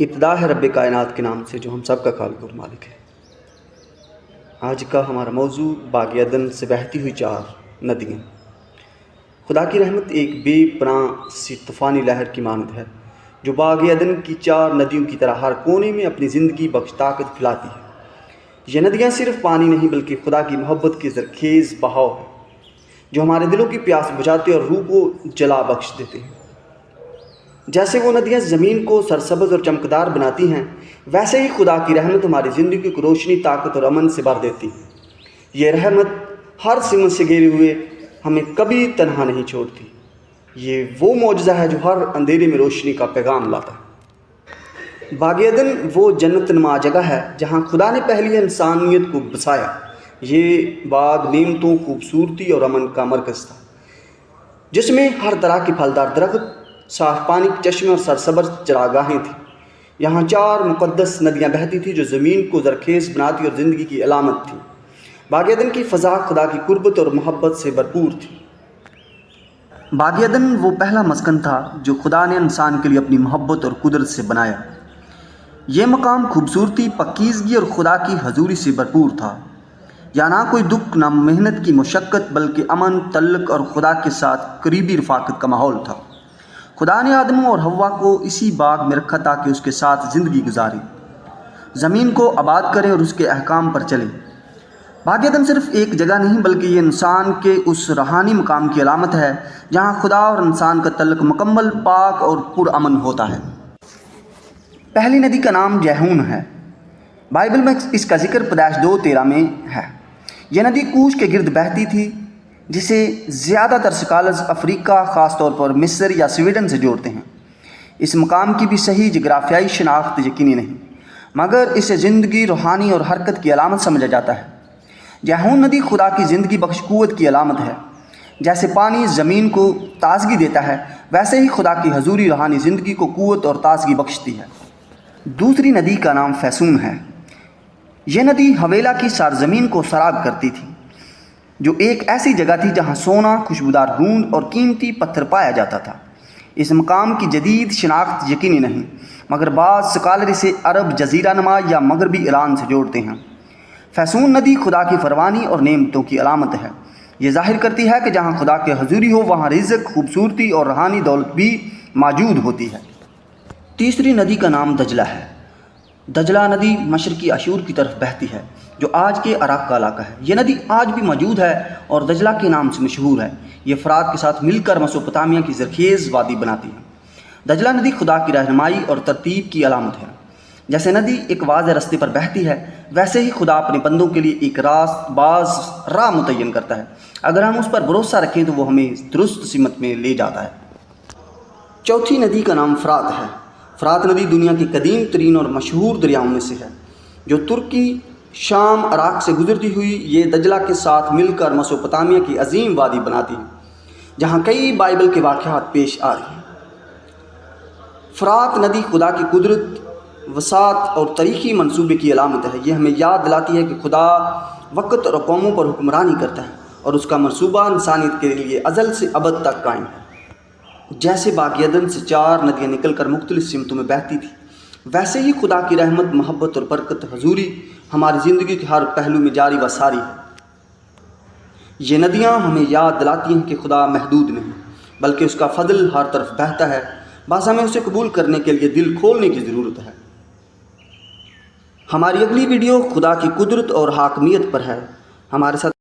ابتدا ہے رب کائنات کے نام سے جو ہم سب کا خالق اور مالک ہے۔ آج کا ہمارا موضوع باغ عدن سے بہتی ہوئی 4 ندیاں۔ خدا کی رحمت ایک بے پناہ سی طوفانی لہر کی مانند ہے جو باغ عدن کی 4 ندیوں کی طرح ہر کونے میں اپنی زندگی بخش طاقت پھیلاتی ہے۔ یہ ندیاں صرف پانی نہیں بلکہ خدا کی محبت کے زرخیز بہاؤ ہے جو ہمارے دلوں کی پیاس بجھاتے اور روح کو جلا بخش دیتے ہیں۔ جیسے وہ ندیاں زمین کو سرسبز اور چمکدار بناتی ہیں، ویسے ہی خدا کی رحمت ہماری زندگی کو روشنی، طاقت اور امن سے بھر دیتی ہے۔ یہ رحمت ہر سمت سے گھیرے ہوئے ہمیں کبھی تنہا نہیں چھوڑتی۔ یہ وہ معجزہ ہے جو ہر اندھیرے میں روشنی کا پیغام لاتا ہے۔ باغ عدن وہ جنت نما جگہ ہے جہاں خدا نے پہلی انسانیت کو بسایا۔ یہ باغ نعمتوں، خوبصورتی اور امن کا مرکز تھا، جس میں ہر طرح کے پھلدار درخت، صاف پانی کے چشمے اور سرسبز چراگاہیں تھیں۔ یہاں 4 مقدس ندیاں بہتی تھیں جو زمین کو زرخیز بناتی اور زندگی کی علامت تھیں۔ باغ عدن کی فضا خدا کی قربت اور محبت سے بھرپور تھی۔ باغ عدن وہ پہلا مسکن تھا جو خدا نے انسان کے لیے اپنی محبت اور قدرت سے بنایا۔ یہ مقام خوبصورتی، پاکیزگی اور خدا کی حضوری سے بھرپور تھا۔ یہاں نہ کوئی دکھ، نہ محنت کی مشقت، بلکہ امن، تعلق اور خدا کے ساتھ قریبی رفاقت کا ماحول تھا۔ خدا نے آدم اور حوا کو اسی باغ میں رکھا تاکہ اس کے ساتھ زندگی گزارے، زمین کو آباد کرے اور اس کے احکام پر چلے۔ باغ عدن صرف ایک جگہ نہیں بلکہ یہ انسان کے اس روحانی مقام کی علامت ہے جہاں خدا اور انسان کا تعلق مکمل، پاک اور پرامن ہوتا ہے۔ پہلی ندی کا نام جیہون ہے۔ بائبل میں اس کا ذکر پیدائش 2:13 میں ہے۔ یہ ندی کوش کے گرد بہتی تھی، جسے زیادہ تر سکالرز افریقہ، خاص طور پر مصر یا سویڈن سے جوڑتے ہیں۔ اس مقام کی بھی صحیح جغرافیائی شناخت یقینی نہیں، مگر اسے زندگی، روحانی اور حرکت کی علامت سمجھا جاتا ہے۔ جیہون ندی خدا کی زندگی بخش قوت کی علامت ہے۔ جیسے پانی زمین کو تازگی دیتا ہے، ویسے ہی خدا کی حضوری روحانی زندگی کو قوت اور تازگی بخشتی ہے۔ دوسری ندی کا نام فیسون ہے۔ یہ ندی حویلا کی سرزمین کو سراب کرتی تھی، جو ایک ایسی جگہ تھی جہاں سونا، خوشبودار گوند اور قیمتی پتھر پایا جاتا تھا۔ اس مقام کی جدید شناخت یقینی نہیں، مگر بعض سکالر اسے عرب جزیرہ نما یا مغربی ایران سے جوڑتے ہیں۔ فیسون ندی خدا کی فروانی اور نعمتوں کی علامت ہے۔ یہ ظاہر کرتی ہے کہ جہاں خدا کی حضوری ہو وہاں رزق، خوبصورتی اور روحانی دولت بھی موجود ہوتی ہے۔ تیسری ندی کا نام دجلہ ہے۔ دجلہ ندی مشرقی اشور کی طرف بہتی ہے جو آج کے عراق کا علاقہ ہے۔ یہ ندی آج بھی موجود ہے اور دجلہ کے نام سے مشہور ہے۔ یہ فرات کے ساتھ مل کر میسوپوٹامیہ کی زرخیز وادی بناتی ہے۔ دجلہ ندی خدا کی رہنمائی اور ترتیب کی علامت ہے۔ جیسے ندی ایک واضح راستے پر بہتی ہے، ویسے ہی خدا اپنے بندوں کے لیے ایک باز راہ متعین کرتا ہے۔ اگر ہم اس پر بھروسہ رکھیں تو وہ ہمیں درست سمت میں لے جاتا ہے۔ چوتھی ندی کا نام فرات ہے۔ فرات ندی دنیا کی قدیم ترین اور مشہور دریاؤں میں سے ہے، جو ترکی، شام، عراق سے گزرتی ہوئی یہ دجلہ کے ساتھ مل کر میسوپوٹامیہ کی عظیم وادی بناتی ہے جہاں کئی بائبل کے واقعات پیش آ رہے ہیں۔ فرات ندی خدا کی قدرت، وسعت اور تاریخی منصوبے کی علامت ہے۔ یہ ہمیں یاد دلاتی ہے کہ خدا وقت اور قوموں پر حکمرانی کرتا ہے اور اس کا منصوبہ انسانیت کے لیے ازل سے ابد تک قائم ہے۔ جیسے باغ عدن سے 4 ندیاں نکل کر مختلف سمتوں میں بہتی تھی، ویسے ہی خدا کی رحمت، محبت اور برکت، حضوری ہماری زندگی کے ہر پہلو میں جاری و ساری ہے۔ یہ ندیاں ہمیں یاد دلاتی ہیں کہ خدا محدود نہیں، بلکہ اس کا فضل ہر طرف بہتا ہے، بس ہمیں اسے قبول کرنے کے لیے دل کھولنے کی ضرورت ہے۔ ہماری اگلی ویڈیو خدا کی قدرت اور حاکمیت پر ہے۔ ہمارے ساتھ